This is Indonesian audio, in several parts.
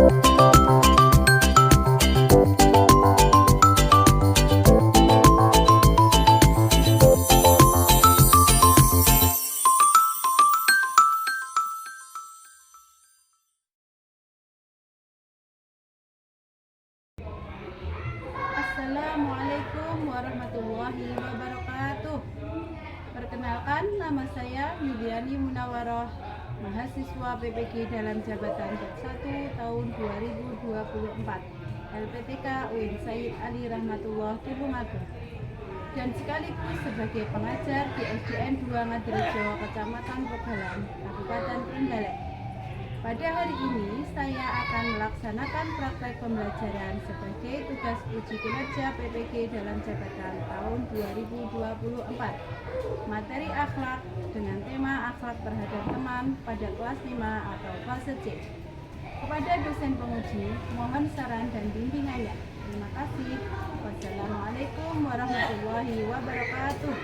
Assalamualaikum warahmatullahi wabarakatuh. Perkenalkan, nama saya Yuliani Munawaroh, mahasiswa PPG dalam jabatan J1 tahun 2024, LPTK UIN Said Ali Rahmatullah Tulungagung, dan sekaligus sebagai pengajar di SDN 2 Ngadirejo, Kecamatan Pegalan, Kabupaten Trenggalek. Pada hari ini saya akan melaksanakan praktek pembelajaran sebagai tugas uji kinerja PPG dalam jabatan tahun 2024. Materi akhlak dengan tema akhlak terhadap teman pada kelas 5 atau fase C. Kepada dosen penguji, mohon saran dan bimbingannya. Terima kasih. Wassalamualaikum warahmatullahi wabarakatuh.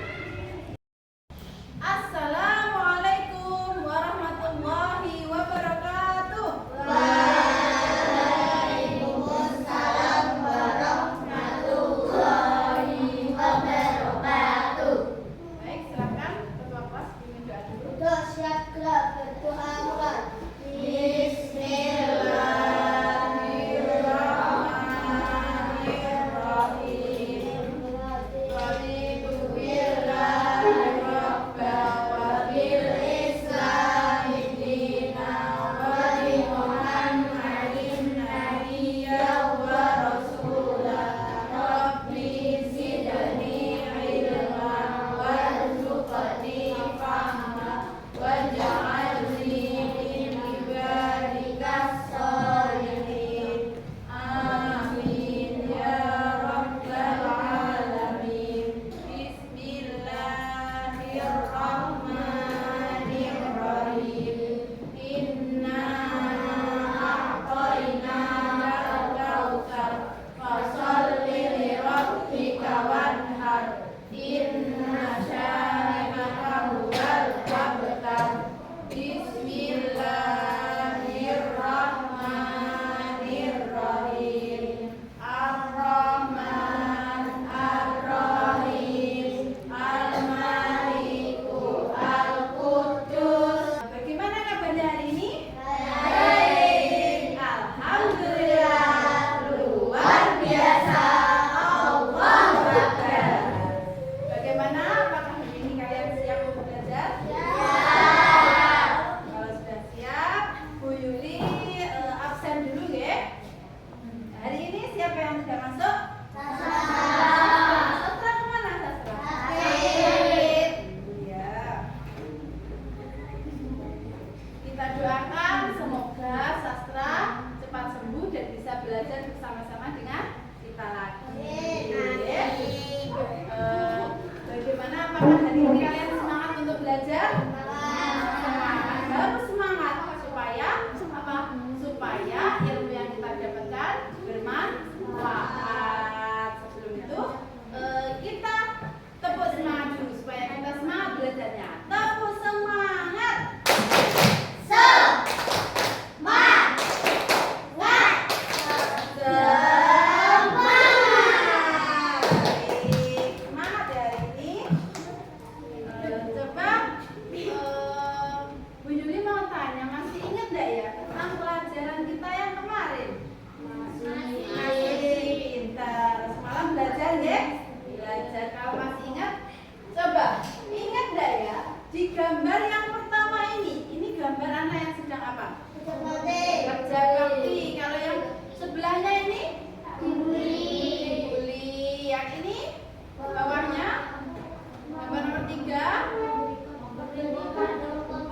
Assalamualaikum warahmatullahi wabarakatuh. Waalaikumsalam warahmatullahi wabarakatuh. Baik, silakan ketua kelas pimpin doa dulu. Untuk siap gerak berdoa mulai. Belajar bersama-sama dengan kita lagi. Bagaimana? Apakah hari ini kalian semangat untuk belajar? Semangat. Harus semangat supaya apa? Supaya ilmu yang kita dapatkan bermanfaat. Sebelum itu kita tepuk semangat dulu supaya kita semangat belajarnya. Tepuk semangat. Di gambar yang pertama ini gambar anak yang sedang apa? Kerja bakti. Kalau yang sebelahnya ini dibully. Yang ini bawahnya gambar nomor 3,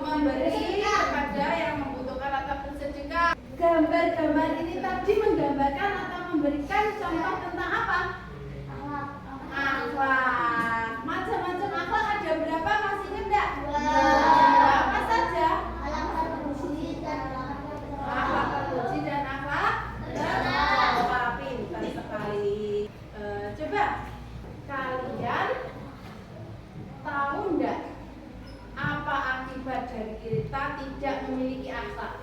memberi kepada yang membutuhkan atau bersedekah. Gambar-gambar ini tadi menggambarkan atau memberikan contoh tentang apa? Akhlak. Macam-macam akhlak ada berapa? Masih ingat enggak? Apa saja? Akhlak terpuji dan akhlak tercela. Pintar sekali. Coba kalian tahu enggak apa akibat dari kita tidak memiliki akhlak?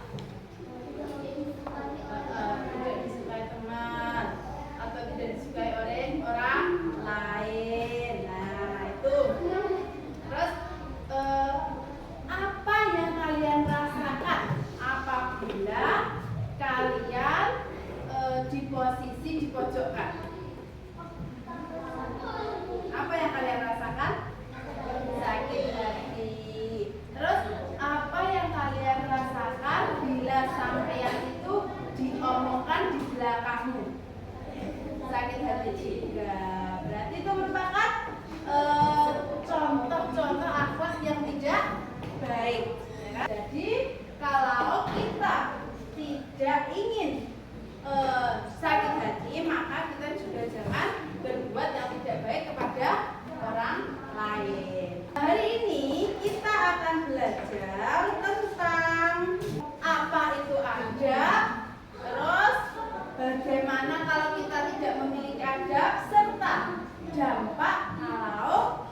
dampak kalau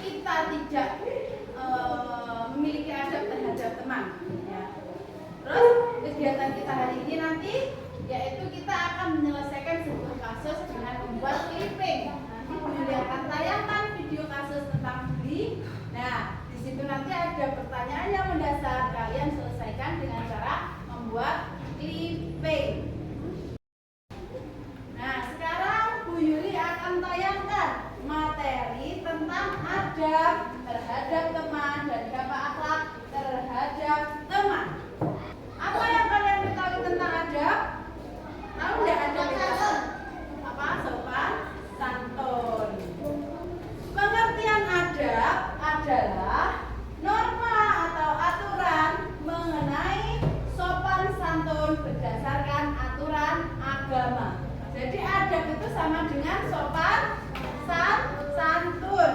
kita tidak memiliki adab terhadap teman. Ya. Terus kegiatan kita hari ini nanti yaitu kita akan menyelesaikan sebuah kasus dengan membuat clipping. Nanti Yuli akan tayangkan video kasus tentang bully. Nah, di situ nanti ada pertanyaan yang mendasar, kalian selesaikan dengan cara membuat clipping. Nah, sekarang Bu Yuli akan tayangkan materi tentang adab terhadap teman dan dampak akhlak terhadap teman. Apa yang kalian ketahui tentang adab? Tahu nggak adab itu? Apa? Sopan santun. Pengertian adab adalah norma atau aturan mengenai sopan santun berdasarkan aturan agama. Jadi adab itu sama dengan sopan santun.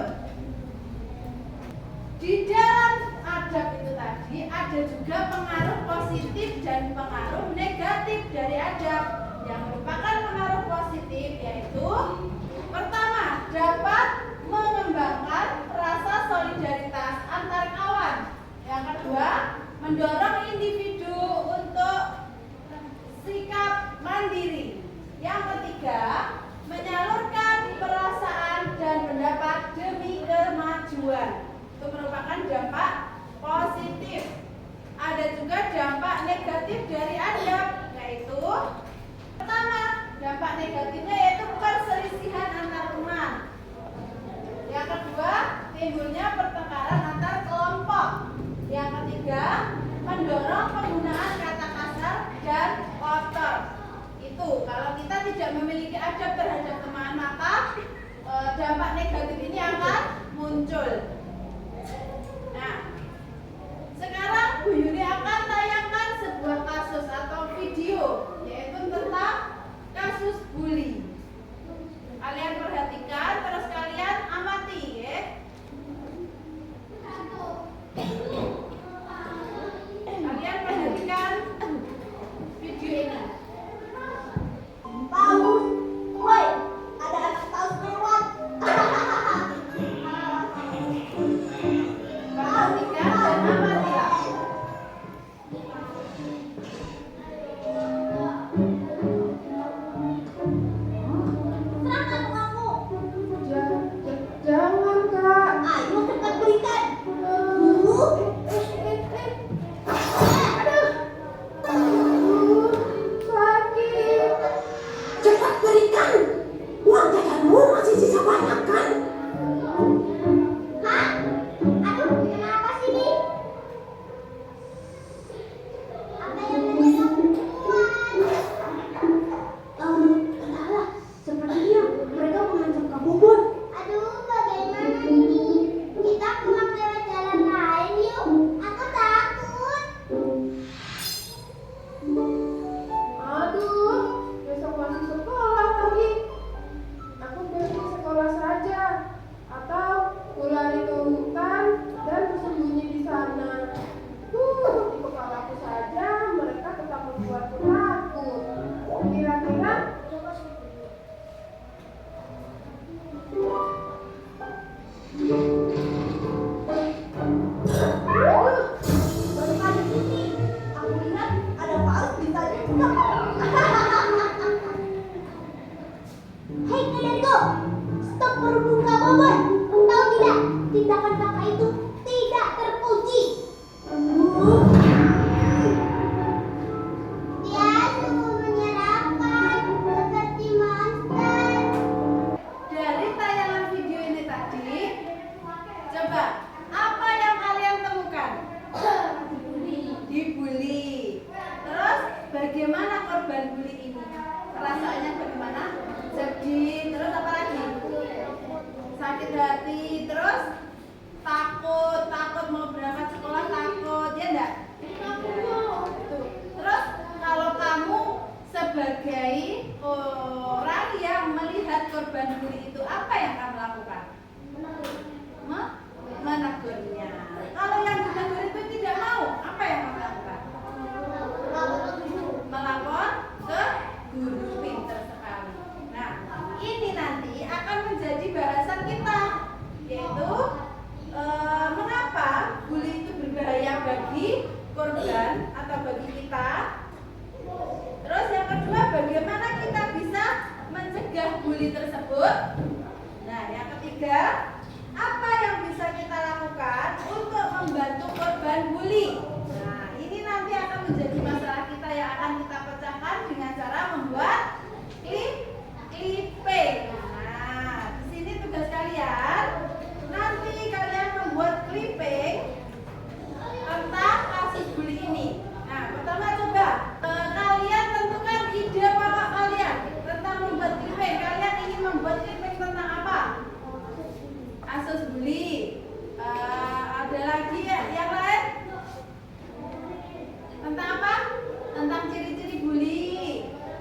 Di dalam adab itu tadi ada juga pengaruh positif dan pengaruh negatif dari adab. Yang merupakan pengaruh positif yaitu pertama, dapat mengembangkan rasa solidaritas antar kawan. Yang kedua, mendorong individu untuk sikap mandiri. Yang ketiga, menyalurkan perasaan dan pendapat demi kemajuan. Itu merupakan dampak positif. Ada juga dampak negatif dari adab, yaitu pertama, dampak negatifnya yaitu perselisihan antar teman. Yang kedua, timbulnya pertengkaran antar kelompok. Yang ketiga, mendorong penggunaan kata kasar dan kotor. Itu kalau kita tidak memiliki adab terhadap teman, maka dampak negatif ini akan muncul. Nah, sekarang Bu Yuli akan tayangkan sebuah kasus atau video yaitu tentang kasus bully. Kalian perhatikan, terus kalian amati ya. Kalian perhatikan video ini. Paus, woi, ada anak paus lewat. Perhatikan dan amatilah. Serahkan kamu. Jangan, Kak. Ayo cepat berikan. Aduh. Sakit. Cepat berikan. Uang jajanmu masih sisa banyak kan? Hah? Aduh, kenapa sih ini? Apa yang menyebabkan Entahlah. Sepertinya mereka mengancam kamu, Bun. Aduh, bagaimana ini? Kita pulang lewat jalan lain yuk. Aku takut. Aduh, besok masih sekolah lagi. Aku pergi sekolah saja. Atau ku lari ke hutan dan bersembunyi di sana. Di kepalaku saja mereka tetap membuatku takut. Kira-kira Baru kali ini aku lihat ada paus di sana juga. Hei kalian go, stop merundung kabobon. Tahu tidak, tindakan kakak itu tidak terpuji. Dia sungguh menyeramkan seperti monster. Dari tayangan video ini tadi, coba apa yang kalian temukan? Dibully. Terus bagaimana korban bully ini? Perasaannya bagaimana? Sedih. Terus apa lagi? Sakit hati. Terus takut mau berangkat sekolah takut, ya enggak? Tuh. Terus kalau kamu sebagai orang yang melihat korban bully itu, apa yang kamu lakukan? Menegurnya. Kalau yang ditegur itu tidak mau, apa yang kamu lakukan? Melapor ke guru. Pinter sekali. Nah, ini nanti akan menjadi bahan tersebut. Nah, yang ketiga, apa yang bisa kita lakukan untuk membantu korban bully? Nah, ini nanti akan menjadi masalah kita yang akan kita pecahkan dengan cara membuat clipping. Nah, di sini tugas kalian, nanti kalian membuat clipping tentang kasus bully ini. Nah, pertama coba kalian tentukan ide pokok kalian tentang membuat clipping. Kalian ingin membuat clipping tentang apa? Kasus bully. Ada lagi ya yang lain? Tentang apa? Tentang ciri-ciri bully.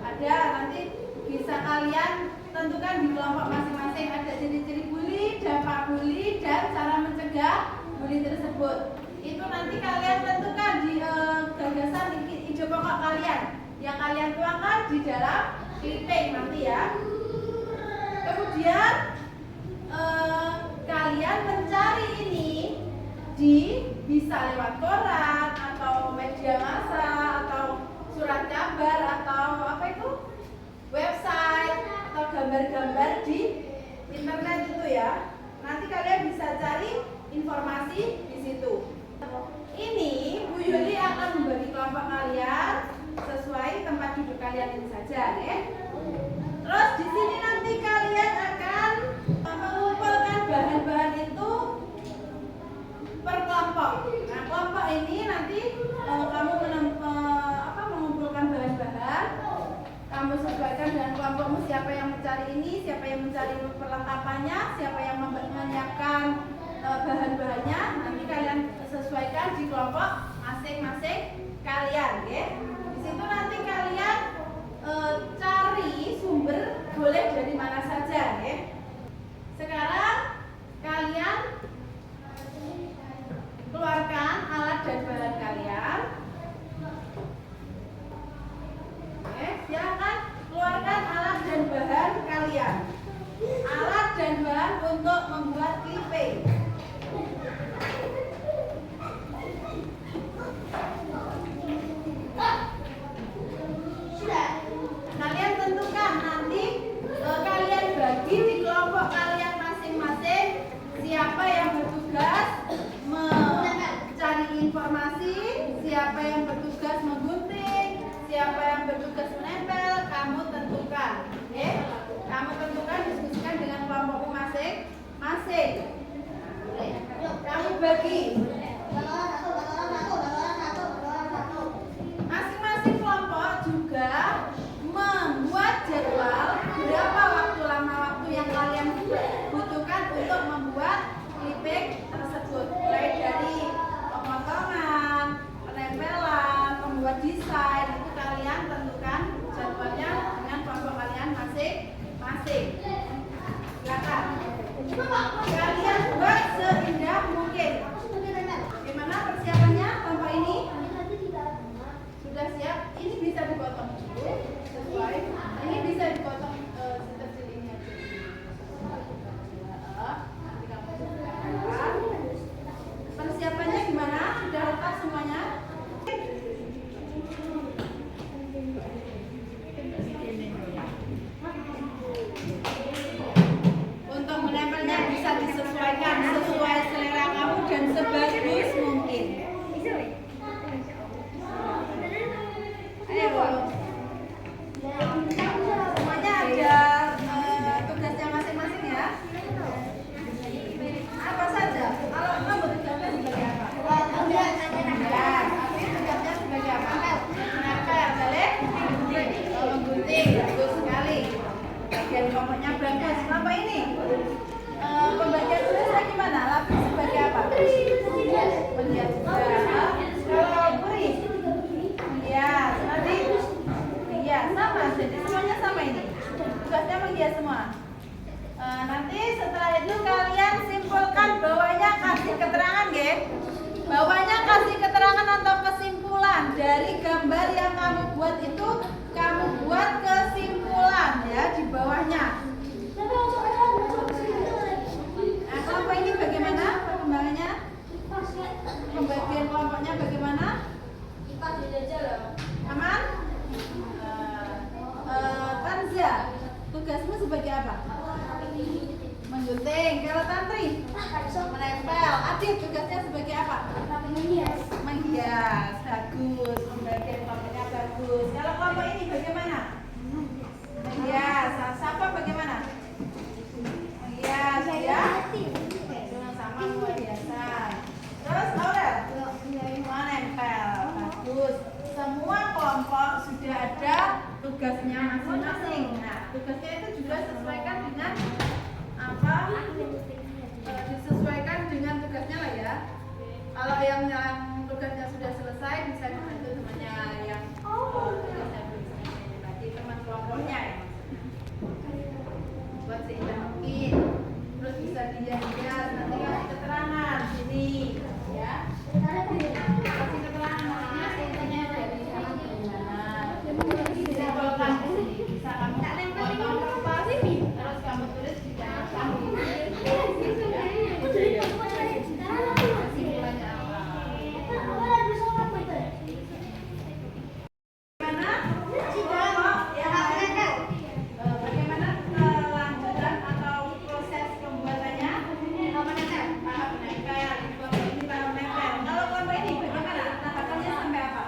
Ada, nanti bisa kalian tentukan di kelompok masing-masing. Ada ciri-ciri bully, dampak bully, dan cara mencegah bully tersebut. Itu nanti kalian tentukan di gagasan ide pokok kalian yang kalian tuangkan di dalam clipping nanti ya. Kemudian kalian mencari ini bisa lewat koran atau media massa atau surat kabar atau apa itu website atau gambar-gambar di internet itu ya. Nanti kalian bisa cari informasi di situ. Ini Bu Yuli akan membagi kelompok kalian sesuai tempat duduk kalian ini saja, ya. Terus di sini nanti kalian akan mengumpulkan bahan-bahan itu per kelompok. Nah, kelompok ini nanti kamu mengumpulkan bahan-bahan, kamu sesuaikan dengan kelompokmu, siapa yang mencari ini, siapa yang mencari perlengkapannya, siapa yang menyiapkan bahan-bahannya. Nanti kalian sesuaikan di kelompok masing-masing kalian, ya. Di situ nanti kalian cari sumber boleh dari mana saja, ya. Sekarang kalian keluarkan alat dan bahan kalian. Oke, silakan keluarkan alat dan bahan kalian. Alat dan bahan untuk membuat clipping. Kalian tentukan nanti kalian bagi di kelompok kalian masing-masing siapa yang bertugas mencari informasi, siapa yang bertugas menggunting, siapa yang bertugas menempel, kamu tentukan, oke? Kamu tentukan, diskusikan dengan kelompokmu masing-masing. Kamu bagi. Masing-masing kelompok juga membuat jadwal berapa lama waktu yang kalian butuhkan untuk membuat clipping tersebut, mulai dari pemotongan, penempelan, membuat desain. Itu kalian tentukan jadwalnya dengan kelompok kalian masing-masing. Silakan kalian buat seindah mungkin. Gimana persiapannya kelompok ini? Sudah siap? Ini bisa dipotong dulu sesuai. Ini bisa dipotong sekecil ini aja. Nanti kamu sesuaikan. Persiapannya gimana? Sudah lengkap semuanya? Untuk menempelnya bisa disesuaikan sesuai selera kamu dan sebagus mungkin. Ayo, semuanya ada tugasnya masing-masing ya. Apa saja? Kalau kamu tugasnya sebagai apa? Ya, tapi tugasnya sebagai apa? Menempel, balik, menggunting, bagus sekali. Bagian kelompoknya bagus. Kelompok ini pembagian tugasnya gimana? Lapis sebagai apa? Melihat juga. Kalau Puri, melihat. Nanti, iya sama. Jadi semuanya sama ini. Tugasnya menghias semua. Nanti setelah itu kalian simpulkan bawahnya, kasih keterangan, ya. Bawahnya kasih keterangan atau kesimpulan dari gambar yang kamu buat itu. Kamu buat kesimpulan ya di bawahnya. Nah, kelompok ini bagaimana perkembangannya? Pembagian kelompoknya bagaimana? Aman? Kanza, tugasmu sebagai apa? Kalau kelompok ini bagaimana? Menghias. Siapa bagaimana? Menghias ya. Sama luar biasa. Terus Aurel? Semua nempel. Bagus. Semua kelompok sudah ada tugasnya masing-masing. Nah, tugasnya itu juga sesuaikan dengan apa? Disesuaikan dengan tugasnya lah ya. Kalau yang tugasnya sudah selesai bisa dibantu temannya yang tugasnya belum selesai. Berarti teman kelompoknya ya. Buat seindah mungkin. Terus bisa dihias, nanti kasih keterangan sini ya. Kasih keterangan maksudnya intinya dari mana. Disimpulkan di sini. Bisa kamu potong kertas, terus kamu tulis di dalam kamu. Kesimpulannya apa? Bagaimana kelanjutan atau proses pembuatannya? Tahap menempel. Ini tahap menempel. Kalau kelompok ini bagaimana? Tahapannya sampai apa?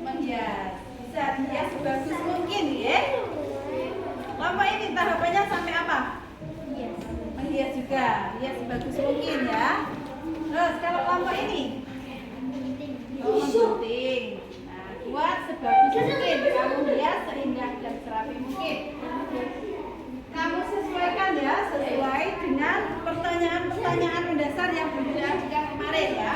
Menghias. Bisa dihias sebagus mungkin ya. Kelompok ini tahapannya sampai apa? Menghias juga. Hias sebagus mungkin ya. Terus kalau kelompok ini? Menggunting. Nah, buat sebagus mungkin. Kamu hias seindah dan serapi mungkin. Kamu sesuaikan ya, sesuai dengan pertanyaan-pertanyaan mendasar yang sudah diajukan kemarin ya.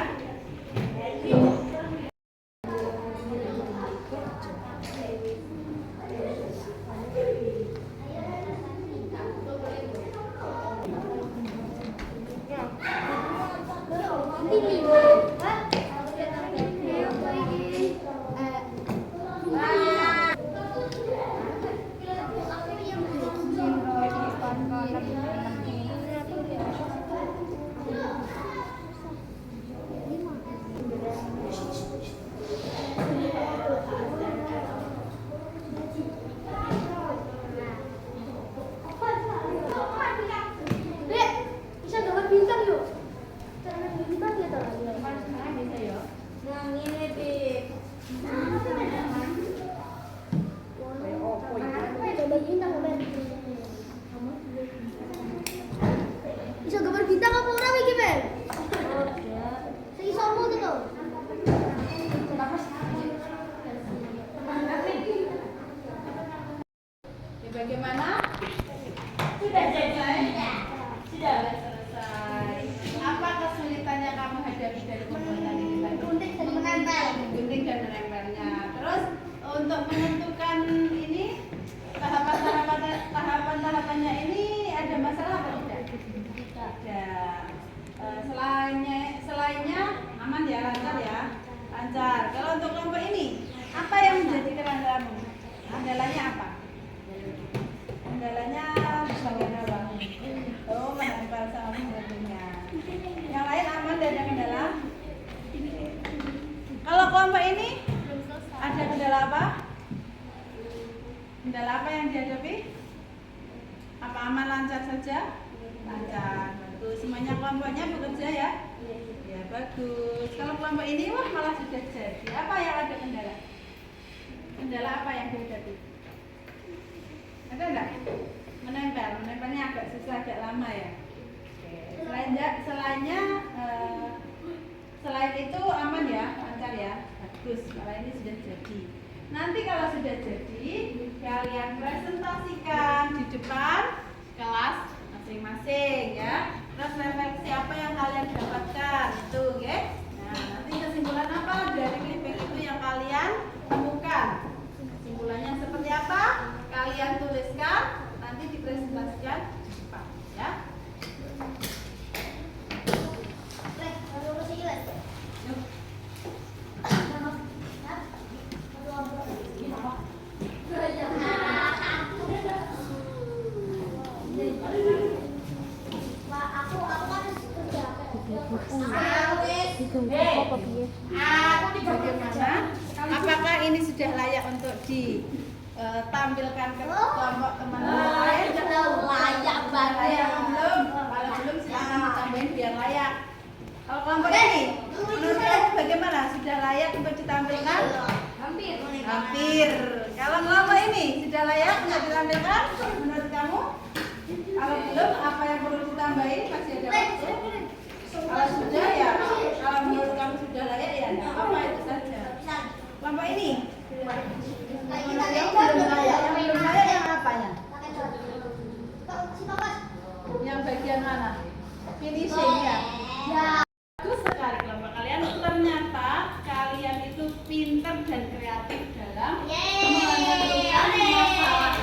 Bisa gambar bintang apa orang iki, Bel? Seisomu tuh tuh. Ya, bagaimana? Sudah selesai? Sudah selesai. Apa kesulitannya kamu hadapi dari pembuatan ini tadi? Gunting dan menempel. Gunting dan menempelnya. Terus untuk menentukan ini tahapan-tahapannya ini ada masalah apa tidak? Ada. Selainnya aman ya, lancar ya, lancar. Kalau untuk kelompok ini, apa yang menjadi kendalamu? Kendalanya apa? Kendalanya bagian apa? Oh, menempel sama guntingnya. Yang lain aman, dan ada kendala? Kalau kelompok ini ada kendala apa? Kendala apa yang dihadapi? Apa aman, lancar saja? Lancar. Bagus. Semuanya kelompoknya bekerja ya? Ya, bagus. Kalau kelompok ini wah malah sudah jadi. Apa yang ada kendala? Kendala apa yang dihadapi? Ada enggak? Menempelnya agak susah, agak lama ya. Oke. Selain itu aman ya, lancar ya, bagus. Kalau ini sudah jadi. Nanti kalau sudah jadi, kalian presentasikan di depan kelas masing-masing ya. Terus refleksi apa yang kalian dapatkan itu, oke? Nah, nanti kesimpulan apa dari clipping itu yang kalian temukan? Kesimpulannya seperti apa? Kalian tuliskan, nanti dipresentasikan di depan ya. Yuk. Bagaimana? Apakah ini sudah layak untuk ditampilkan ke kelompok teman-teman lain? Layak banget. Layak belum? Kalau belum silakan ditambahin biar layak. Kalau kelompok ini, menurut kamu bagaimana? Sudah layak untuk ditampilkan? Hampir. Kalau kelompok ini sudah layak untuk ditampilkan menurut kamu? Kalau belum, apa yang perlu ditambahin? Masih ada waktu. Kalau sudah ya, kalau menurut kamu sudah layak ya, tidak apa-apa itu saja. Kelompok ini. Yang belum layak yang apanya? Yang bagian mana? Finishing ya. Bagus sekali kelompok kalian. Ternyata kalian itu pintar dan kreatif dalam menentukan masalah.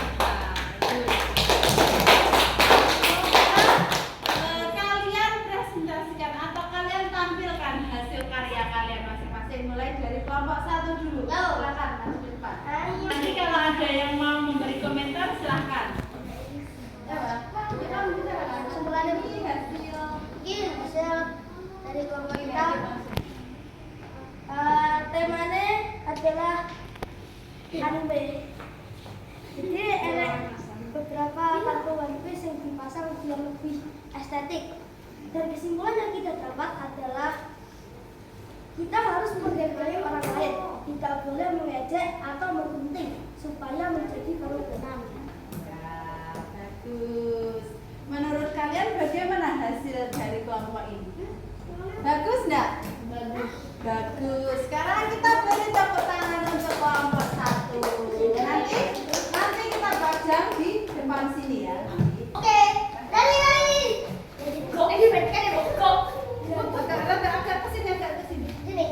Kalian presentasikan atau kalian tampilkan hasil karya kalian masing-masing, mulai dari kelompok 1 dulu. Silakan maju ke depan. Nanti kalau ada yang mau memberi komentar silahkan. Kita membicarakan hasil dari kelompok kita. Temanya adalah anime. Jadi ada beberapa kartu One Piece yang dipasang biar lebih estetik. Dan kesimpulan yang kita dapat adalah kita harus menghargai orang lain, tidak boleh mengejek atau menggunting supaya menjadi kerukunan. Bagus. Menurut kalian bagaimana hasil dari kelompok ini? Bagus enggak? Bagus. Bagus. Sekarang kita beri tepuk tangan untuk kelompok 1. Nanti kita pajang di depan sini ya. Oke, dari Agak ke sini, agak ke sini. sini.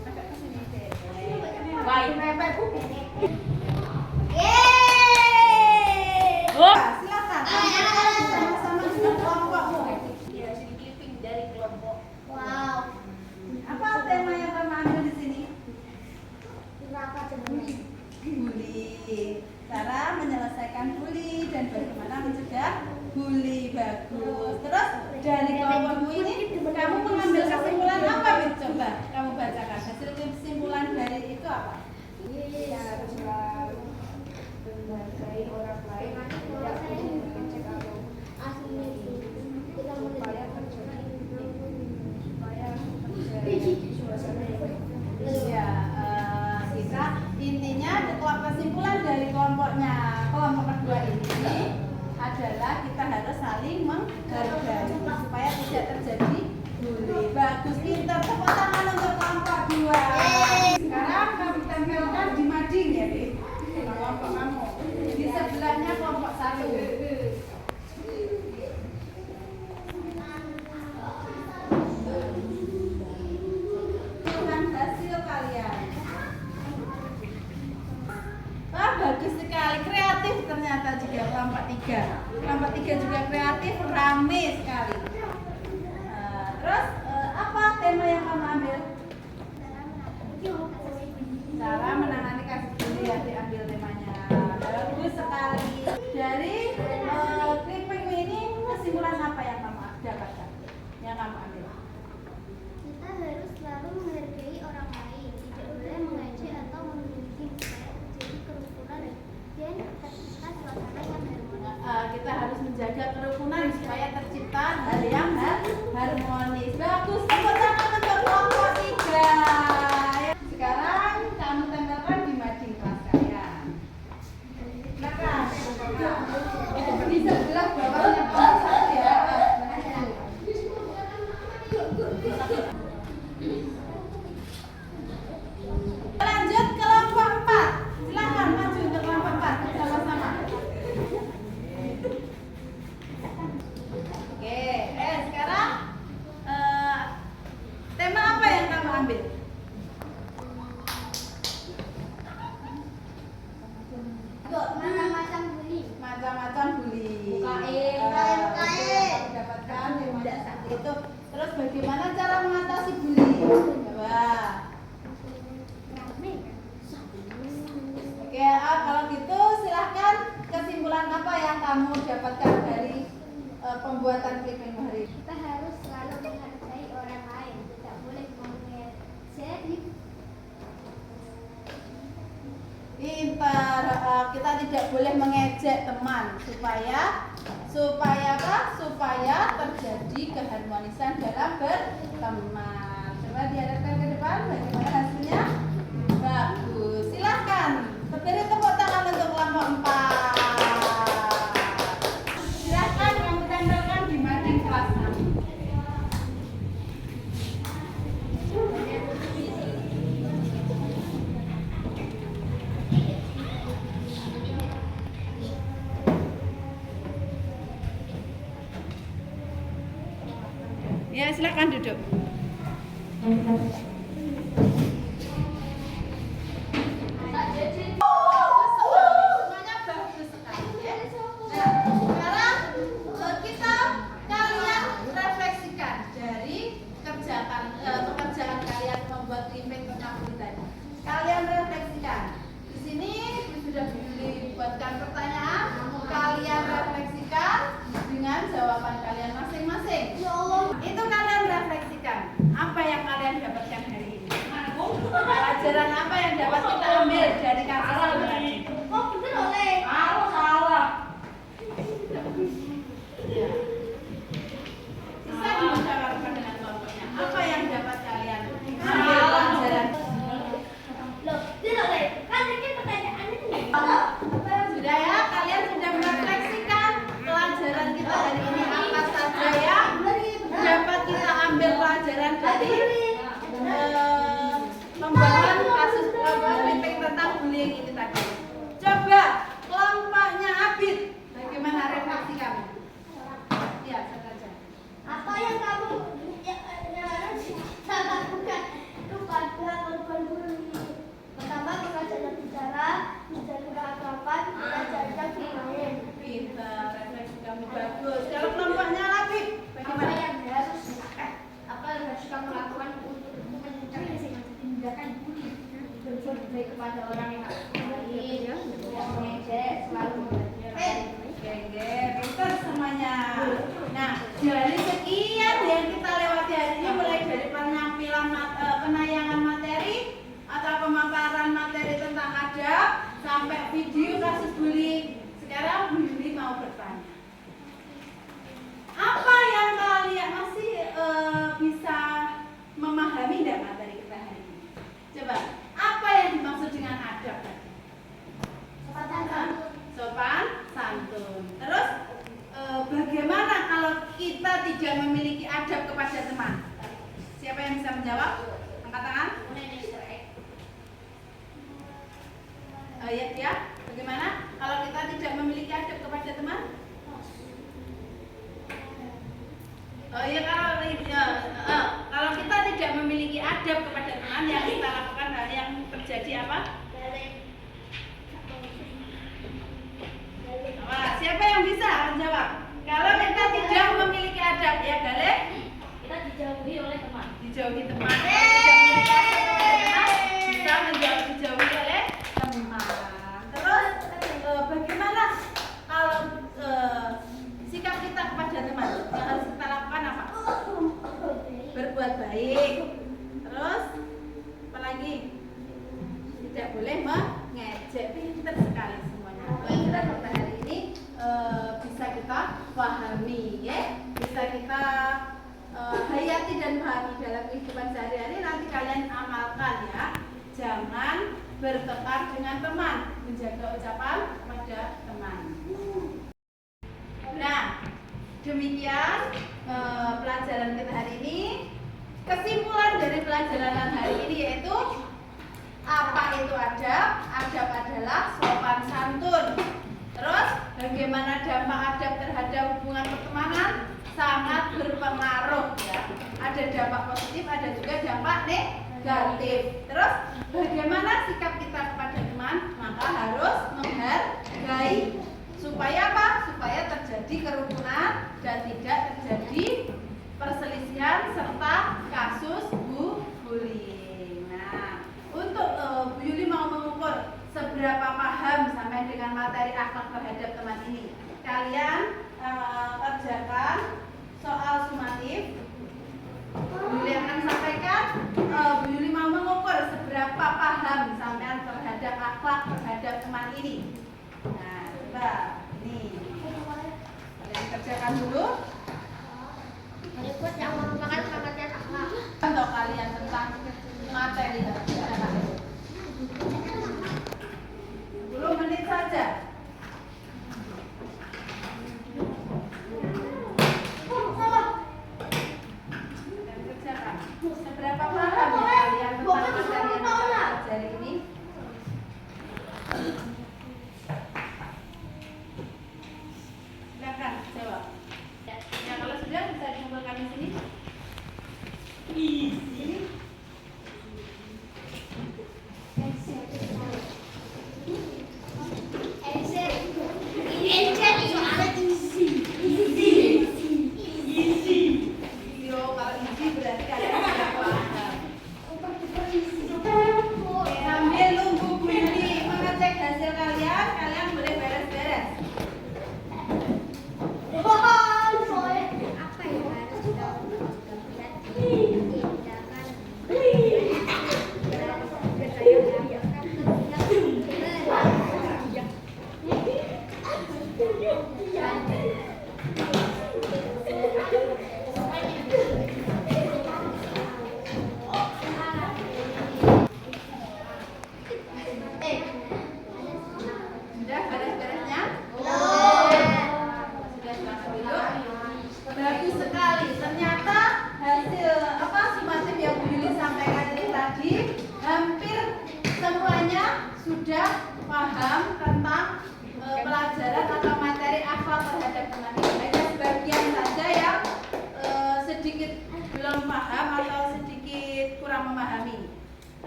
Agak ke sini. Baik, Silakan. Sama-sama dengan kelompokmu. Wow, Apa tema yang kamu ambil di sini? neraka sebenarnya. Bully. Cara menyelesaikan bully dan bagaimana mencegah bully. Bagus. Terus dari kelompokmu ini kamu mengambil kesimpulan apa, Bit? Coba kamu bacakan hasil kesimpulan dari itu apa? Iya, harus selalu menghargai orang lain, tidak boleh mengejek atau Aslinya itu kita supaya mulai terjadi suasana yang baik. Iya, kita intinya kesimpulan dari kelompoknya kelompok kedua ini adalah kita harus saling menghargai supaya tidak terjadi bully. Bagus, pintar. Tepuk tangan untuk kelompok 2. Sekarang kamu tampilkan di mading ya, Dik. Kelompok kamu. Di sebelahnya kelompok 1. Dengan hasil kalian. Wah, bagus sekali, kreatif ternyata juga kelompok 3. Kelompok 3 juga kreatif, rame sekali. Terus apa tema yang kamu ambil? Cara menangani kasus bully ya, diambil temanya. Bagus sekali. Dari clipping ini kesimpulan apa yang kamu dapatkan? Yang kamu ambil? kita harus selalu menghargai orang lain, tidak boleh mengejek atau menggunjing supaya terjadi kerukunan dan tercipta suasana yang harmonis. Kita harus menjaga kerukunan supaya tercipta hal yang harmonis. Bagus, tepuk tangan untuk kelompok 3. Sekarang kamu tempelkan di mading kelas kalian. Silakan. Di sebelah bawahnya kelas 1 ya. Lanjut kelompok 4. Silakan maju untuk kelompok 4 bersama-sama. Oke, sekarang tema apa yang kamu ambil? Macam-macam bully. Macam-macam bully. UKM. Mendapatkan tidak seperti itu. Terus bagaimana cara mengatasi bully? Coba. Oke, kalau gitu silahkan kesimpulan apa yang kamu dapatkan dari pembuatan clipping hari ini? Kita harus selalu menghargai orang lain, tidak boleh mengejek. Pintar, kita tidak boleh mengejek teman supaya apa? Supaya terjadi keharmonisan dalam berteman. Coba dihadapkan ke depan, bagaimana hasilnya? Bagus. Silakan. silakan duduk. Semuanya bagus sekali ya. Nah, sekarang kita kalian refleksikan dari pekerjaan kalian membuat limping tentang tadi. Kalian refleksikan. Di sini sudah dibuatkan pertanyaan. Kalian refleksikan dengan jawaban kalian masing-masing. Ya Allah. Itu kalian refleksikan. Apa yang kalian dapatkan hari ini? Pelajaran apa yang dapat kita ambil dari kasus ini? Oh, bener oleh. Salah. Ya. Bisa dimusyawarahkan dengan kelompoknya. Apa yang dapat kalian ambil pelajaran? Loh, bener oleh. Kan ini pertanyaannya nih. Sudah ya, kalian sudah merefleksikan pelajaran kita hari ini apa saja ya? Dapat kita ambil pelajaran dari pembahasan kasus limping tentang bullying ini tadi. Coba kelompoknya Abid, bagaimana refleksi kamu? Ya, saja. Apa yang kamu lakukan kepada korban bullying? Pertama, mengajak bicara, menjaga keakraban, mengajak bermain. Pintar, refleksi kamu bagus. Kalau kelompoknya Labib, bagaimana? Apa yang harus kamu lakukan untuk mencegah tindakan bullying? Berbuat baik kepada orang yang baik, yang mengejek, selalu Pintar semuanya. Nah, dari sekian yang kita lewati hari ini, mulai dari penampilan penayangan materi atau pemaparan materi tentang adab sampai video kasus bullying. Sekarang Bu Yuli mau bertanya. Apa yang kalian masih bisa memahami tidak materi kita hari ini? Coba, apa yang dimaksud dengan adab tadi? Sopan santun. Terus bagaimana kalau kita tidak memiliki adab kepada teman? Siapa yang bisa menjawab? Angkat tangan. Ya. Bagaimana kalau kita tidak memiliki adab kepada teman? Kalau kita tidak memiliki adab kepada teman, yang kita lakukan hal yang terjadi apa? Siapa yang bisa menjawab? Kalau kita tidak memiliki adab, ya Galih? kita dijauhi oleh teman. Dijauhi teman. Tidak memiliki adab, bisa menjauhi dijauhi oleh teman. Terus bagaimana kalau sikap kita kepada teman? Yang harus kita lakukan apa? Berbuat baik. Terus apa lagi? Tidak boleh mengejek. Pintar sekali semuanya. Pintar pada hari ini bisa kita pahami, ya. Bisa kita hayati dan pahami dalam kehidupan sehari-hari. Nanti kalian amalkan ya. Jangan bertengkar dengan teman, menjaga ucapan kepada teman. Nah, demikian pelajaran kita hari ini. Kesimpulan dari pelajaran hari ini yaitu apa itu adab? Adab adalah sopan santun. Terus bagaimana dampak adab terhadap hubungan pertemanan? Sangat berpengaruh ya. Ada dampak positif, ada juga dampak negatif. Terus bagaimana sikap kita kepada teman? Maka harus menghargai. Supaya apa? Supaya terjadi kerukunan dan tidak terjadi perselisihan serta kasus bullying. Nah, untuk Bu Yuli mau mengukur seberapa paham sampai dengan materi akhlak terhadap teman ini. Kalian kerjakan soal sumatif. Bu Yuli akan sampaikan. Bu Yuli mau mengukur seberapa paham sampai terhadap akhlak terhadap teman ini. Nah, coba ini kalian kerjakan dulu. Berikut yang merupakan pengertian akhlak. Untuk kalian tentang materi kerjakan. 10 menit saja. Dan kerjakan. Seberapa paham ya kalian tentang materi yang kita pelajari ini? Silakan jawab.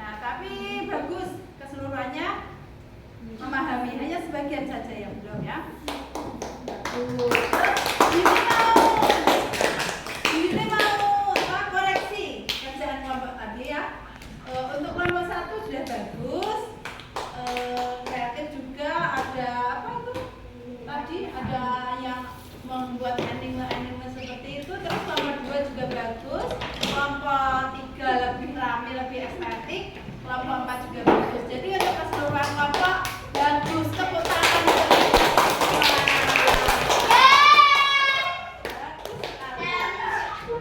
Nah, tapi bagus keseluruhannya memahami, hanya sebagian saja yang belum ya. Bagus. Ini mau koreksi kerjaan kelompok tadi ya. Untuk kelompok 1 sudah bagus. Kreatif juga ada apa itu? Tadi ada yang membuat anime seperti itu. Terus kelompok 2 juga bagus. Kelompok 3 lebih ramai, lebih estetik. Kelompok 4 juga bagus. Jadi untuk keseluruhan kelompok bagus. Tepuk tangan.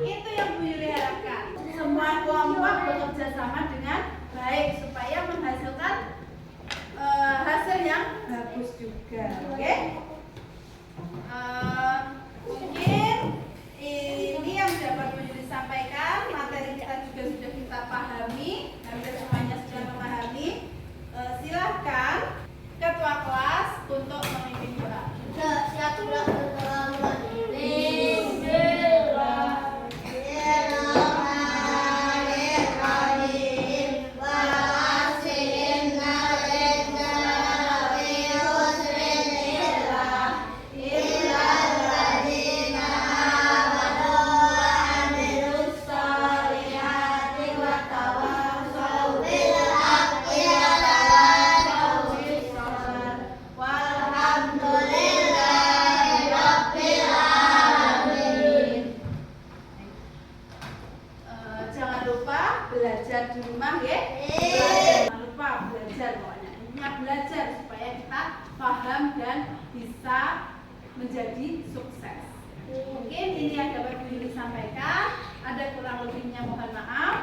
Itu yang Bu Yuli harapkan. Semua kelompok bekerja sama dengan baik supaya menghasilkan hasil yang bagus juga. Oke? Mungkin ini yang dapat Bu Yuli sampaikan. Materi kita juga sudah kita pahami, hampir semuanya sudah memahami. Silahkan ketua kelas untuk memimpin doa. Siap Jangan lupa belajar di rumah ya. Jangan lupa belajar pokoknya. Ingat belajar supaya kita paham dan bisa menjadi sukses. Mungkin ini yang dapat Bu Yuli sampaikan. Ada kurang lebihnya mohon maaf.